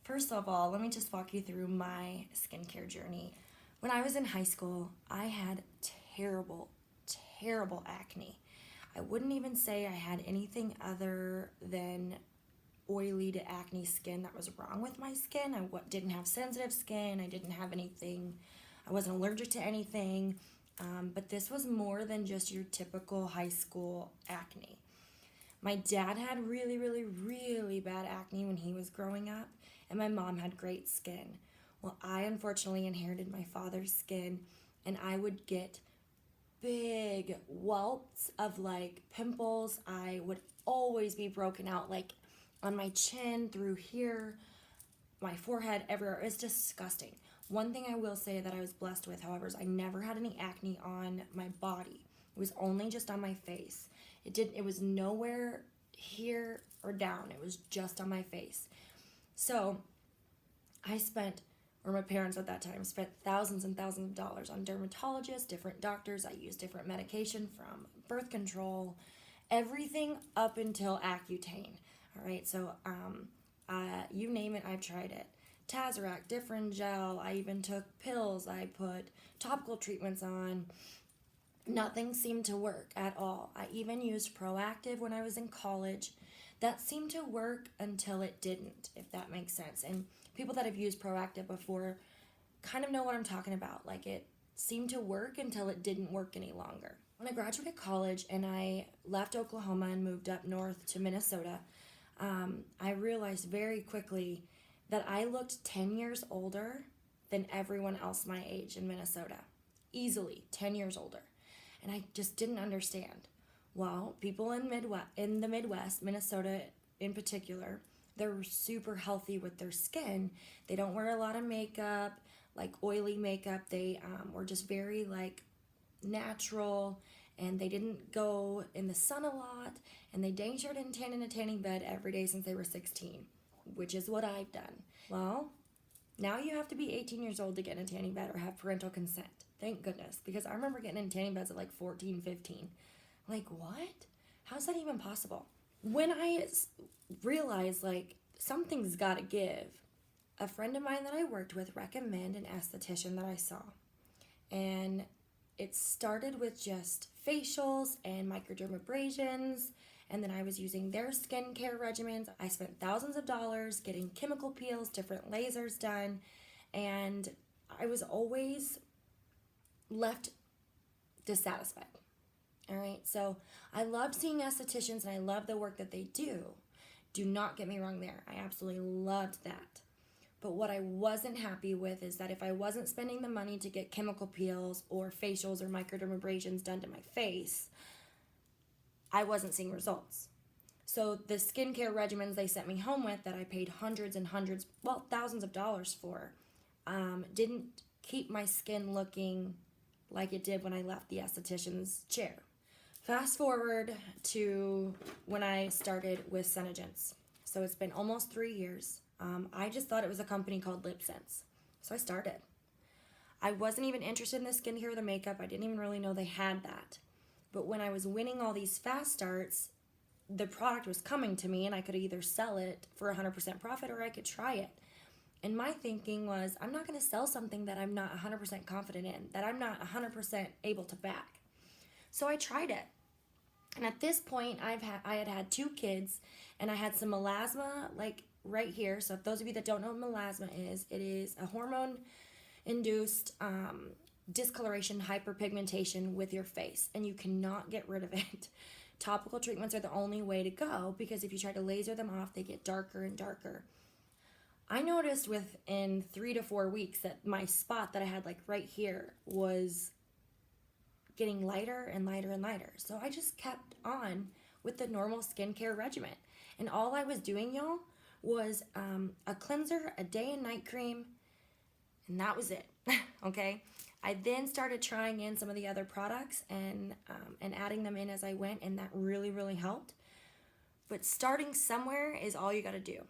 First of all, let me just walk you through my skincare journey. When I was in high school, I had terrible, terrible acne. I wouldn't even say I had anything other than oily to acne skin that was wrong with my skin. I didn't have sensitive skin. I didn't have anything. I wasn't allergic to anything. But this was more than just your typical high school acne. My dad had really, really, really bad acne when he was growing up, and my mom had great skin. Well, I unfortunately inherited my father's skin, and I would get big whelps of like pimples. I would always be broken out, like on my chin, through here, my forehead, everywhere. It's disgusting. One thing I will say that I was blessed with, however, is I never had any acne on my body. It was only just on my face. It was nowhere here or down. It was just on my face. So my parents at that time spent thousands and thousands of dollars on dermatologists, different doctors. I used different medication from birth control, everything up until Accutane. All right, so you name it, I've tried it. Tazorac, Differin gel, I even took pills, I put topical treatments on. Nothing seemed to work at all. I even used Proactiv when I was in college. That seemed to work until it didn't, if that makes sense. And people that have used Proactiv before kind of know what I'm talking about. Like, it seemed to work until it didn't work any longer. When I graduated college and I left Oklahoma and moved up north to Minnesota, I realized very quickly that I looked 10 years older than everyone else my age in Minnesota. Easily 10 years older. And I just didn't understand. Well, people in the Midwest, Minnesota in particular, they're super healthy with their skin. They don't wear a lot of makeup, like oily makeup. They were just very like natural, and they didn't go in the sun a lot, and they dang sure didn't tan in a tanning bed every day since they were 16, which is what I've done. Well, now you have to be 18 years old to get in a tanning bed or have parental consent. Thank goodness, because I remember getting in tanning beds at like 14, 15. Like, what? How's that even possible? When I realized, like, something's gotta give, a friend of mine that I worked with recommended an esthetician that I saw. And it started with just facials and microdermabrasions, and then I was using their skincare regimens. I spent thousands of dollars getting chemical peels, different lasers done, and I was always left dissatisfied. All right, so I loved seeing estheticians and I love the work that they do. Do not get me wrong there. I absolutely loved that. But what I wasn't happy with is that if I wasn't spending the money to get chemical peels or facials or microdermabrasions done to my face, I wasn't seeing results. So the skincare regimens they sent me home with that I paid hundreds and hundreds, well, thousands of dollars for, didn't keep my skin looking like it did when I left the esthetician's chair. Fast forward to when I started with Senegence. So it's been almost 3 years. I just thought it was a company called LipSense. So I started. I wasn't even interested in the skincare or the makeup. I didn't even really know they had that. But when I was winning all these fast starts, the product was coming to me and I could either sell it for 100% profit or I could try it. And my thinking was, I'm not going to sell something that I'm not 100% confident in, that I'm not 100% able to back. So I tried it. And at this point, I had had 2 kids, and I had some melasma, like right here. So if those of you that don't know what melasma is, it is a hormone-induced discoloration, hyperpigmentation with your face, and you cannot get rid of it. Topical treatments are the only way to go, because if you try to laser them off, they get darker and darker. I noticed within 3 to 4 weeks that my spot that I had like right here was getting lighter and lighter and lighter. So I just kept on with the normal skincare regimen. And all I was doing, y'all, was a cleanser, a day and night cream, and that was it, okay? I then started trying in some of the other products and adding them in as I went, and that really, really helped. But starting somewhere is all you gotta do.